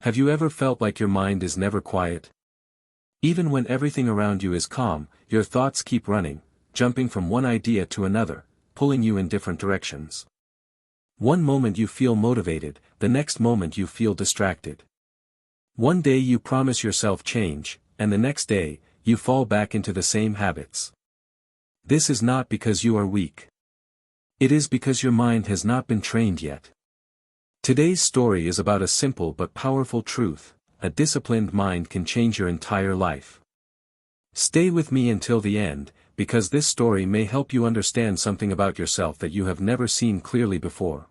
Have you ever felt like your mind is never quiet? Even when everything around you is calm, your thoughts keep running, jumping from one idea to another, pulling you in different directions. One moment you feel motivated, the next moment you feel distracted. One day you promise yourself change, and the next day, you fall back into the same habits. This is not because you are weak. It is because your mind has not been trained yet. Today's story is about a simple but powerful truth: a disciplined mind can change your entire life. Stay with me until the end, because this story may help you understand something about yourself that you have never seen clearly before.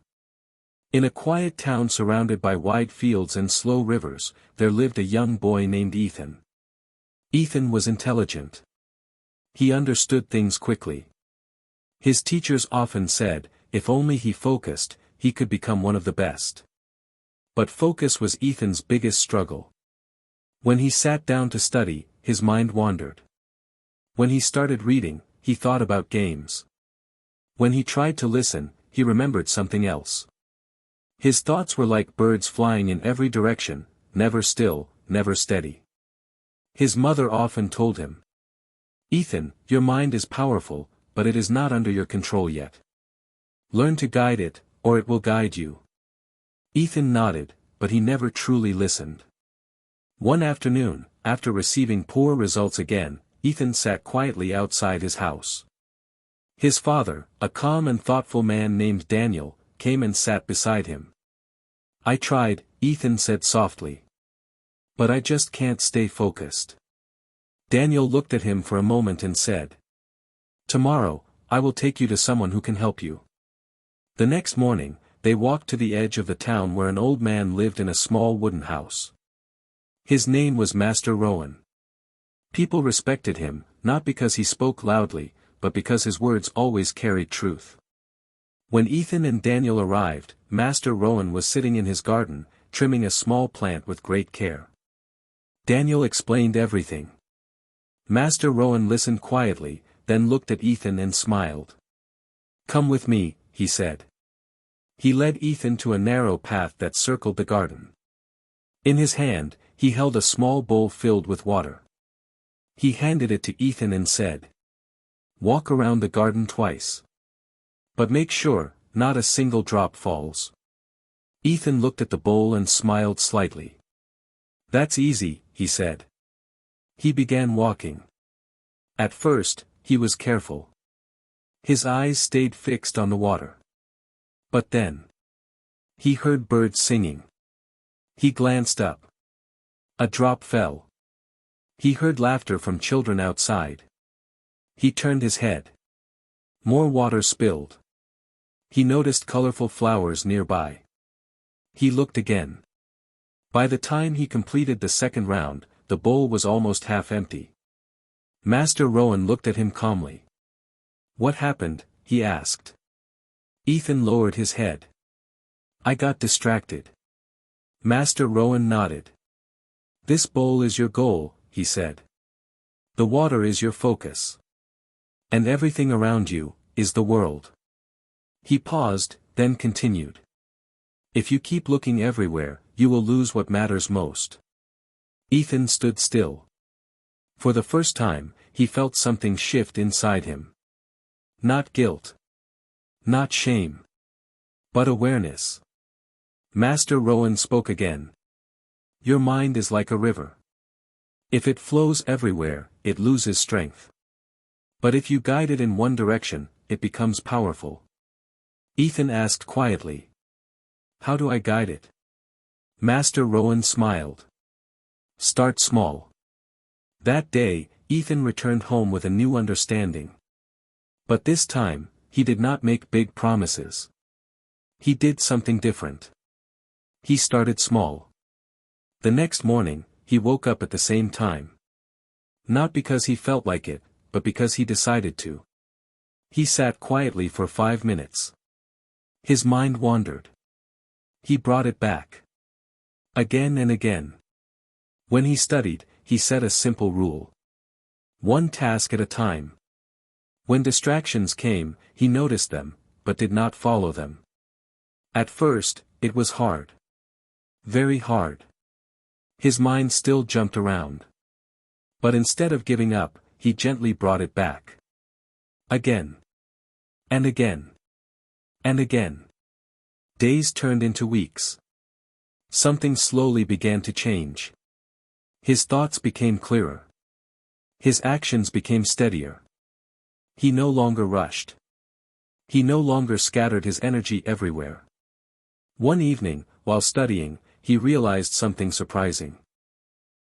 In a quiet town surrounded by wide fields and slow rivers, there lived a young boy named Ethan. Ethan was intelligent. He understood things quickly. His teachers often said, if only he focused, he could become one of the best. But focus was Ethan's biggest struggle. When he sat down to study, his mind wandered. When he started reading, he thought about games. When he tried to listen, he remembered something else. His thoughts were like birds flying in every direction, never still, never steady. His mother often told him, "Ethan, your mind is powerful, but it is not under your control yet. Learn to guide it, or it will guide you." Ethan nodded, but he never truly listened. One afternoon, after receiving poor results again, Ethan sat quietly outside his house. His father, a calm and thoughtful man named Daniel, came and sat beside him. "I tried," Ethan said softly. "But I just can't stay focused." Daniel looked at him for a moment and said, "Tomorrow, I will take you to someone who can help you." The next morning, they walked to the edge of the town where an old man lived in a small wooden house. His name was Master Rowan. People respected him, not because he spoke loudly, but because his words always carried truth. When Ethan and Daniel arrived, Master Rowan was sitting in his garden, trimming a small plant with great care. Daniel explained everything. Master Rowan listened quietly, then looked at Ethan and smiled. "Come with me," he said. He led Ethan to a narrow path that circled the garden. In his hand, he held a small bowl filled with water. He handed it to Ethan and said, "Walk around the garden twice. But make sure, not a single drop falls." Ethan looked at the bowl and smiled slightly. "That's easy," he said. He began walking. At first, he was careful. His eyes stayed fixed on the water. But then, he heard birds singing. He glanced up. A drop fell. He heard laughter from children outside. He turned his head. More water spilled. He noticed colorful flowers nearby. He looked again. By the time he completed the second round, the bowl was almost half empty. Master Rowan looked at him calmly. "What happened?" he asked. Ethan lowered his head. "I got distracted." Master Rowan nodded. "This bowl is your goal," he said. "The water is your focus. And everything around you is the world." He paused, then continued. "If you keep looking everywhere, you will lose what matters most." Ethan stood still. For the first time, he felt something shift inside him. Not guilt. Not shame. But awareness. Master Rowan spoke again. "Your mind is like a river. If it flows everywhere, it loses strength. But if you guide it in one direction, it becomes powerful." Ethan asked quietly, "How do I guide it?" Master Rowan smiled. "Start small." That day, Ethan returned home with a new understanding. But this time, he did not make big promises. He did something different. He started small. The next morning, he woke up at the same time. Not because he felt like it, but because he decided to. He sat quietly for 5 minutes. His mind wandered. He brought it back. Again and again. When he studied, he set a simple rule. One task at a time. When distractions came, he noticed them, but did not follow them. At first, it was hard. Very hard. His mind still jumped around. But instead of giving up, he gently brought it back. Again. And again. And again. Days turned into weeks. Something slowly began to change. His thoughts became clearer. His actions became steadier. He no longer rushed. He no longer scattered his energy everywhere. One evening, while studying, he realized something surprising.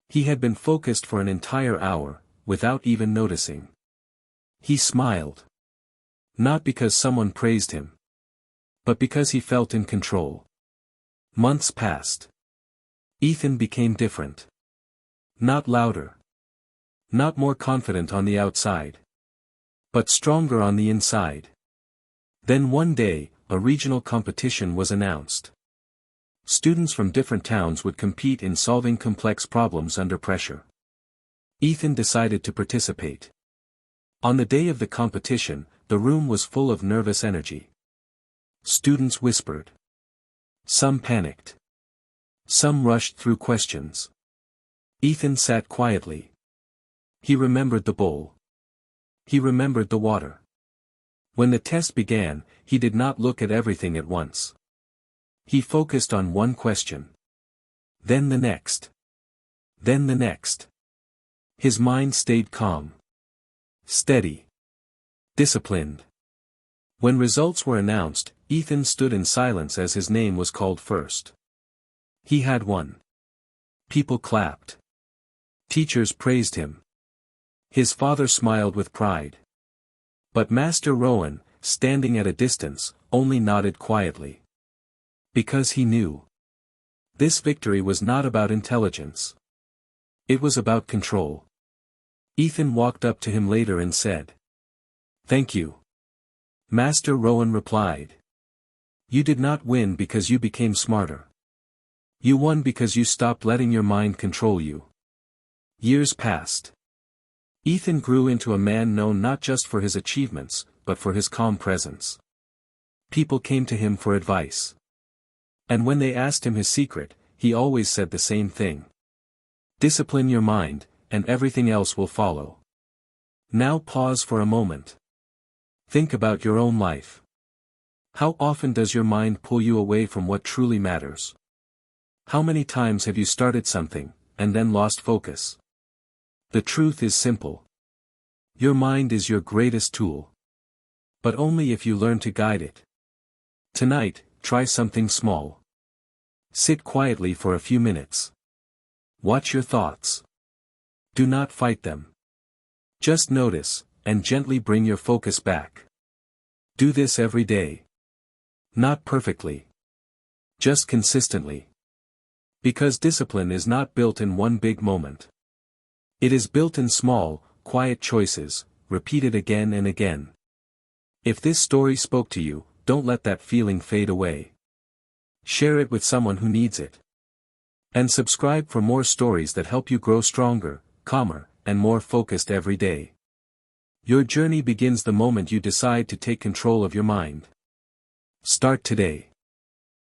He had been focused for an entire hour, without even noticing. He smiled. Not because someone praised him, but because he felt in control. Months passed. Ethan became different. Not louder. Not more confident on the outside. But stronger on the inside. Then one day, a regional competition was announced. Students from different towns would compete in solving complex problems under pressure. Ethan decided to participate. On the day of the competition, the room was full of nervous energy. Students whispered. Some panicked. Some rushed through questions. Ethan sat quietly. He remembered the bowl. He remembered the water. When the test began, he did not look at everything at once. He focused on one question. Then the next. Then the next. His mind stayed calm. Steady. Disciplined. When results were announced, Ethan stood in silence as his name was called first. He had won. People clapped. Teachers praised him. His father smiled with pride. But Master Rowan, standing at a distance, only nodded quietly. Because he knew. This victory was not about intelligence. It was about control. Ethan walked up to him later and said, "Thank you." Master Rowan replied, "You did not win because you became smarter. You won because you stopped letting your mind control you." Years passed. Ethan grew into a man known not just for his achievements, but for his calm presence. People came to him for advice. And when they asked him his secret, he always said the same thing. Discipline your mind, and everything else will follow. Now pause for a moment. Think about your own life. How often does your mind pull you away from what truly matters? How many times have you started something, and then lost focus? The truth is simple. Your mind is your greatest tool. But only if you learn to guide it. Tonight, try something small. Sit quietly for a few minutes. Watch your thoughts. Do not fight them. Just notice, and gently bring your focus back. Do this every day. Not perfectly. Just consistently. Because discipline is not built in one big moment. It is built in small, quiet choices, repeated again and again. If this story spoke to you, don't let that feeling fade away. Share it with someone who needs it. And subscribe for more stories that help you grow stronger, calmer, and more focused every day. Your journey begins the moment you decide to take control of your mind. Start today.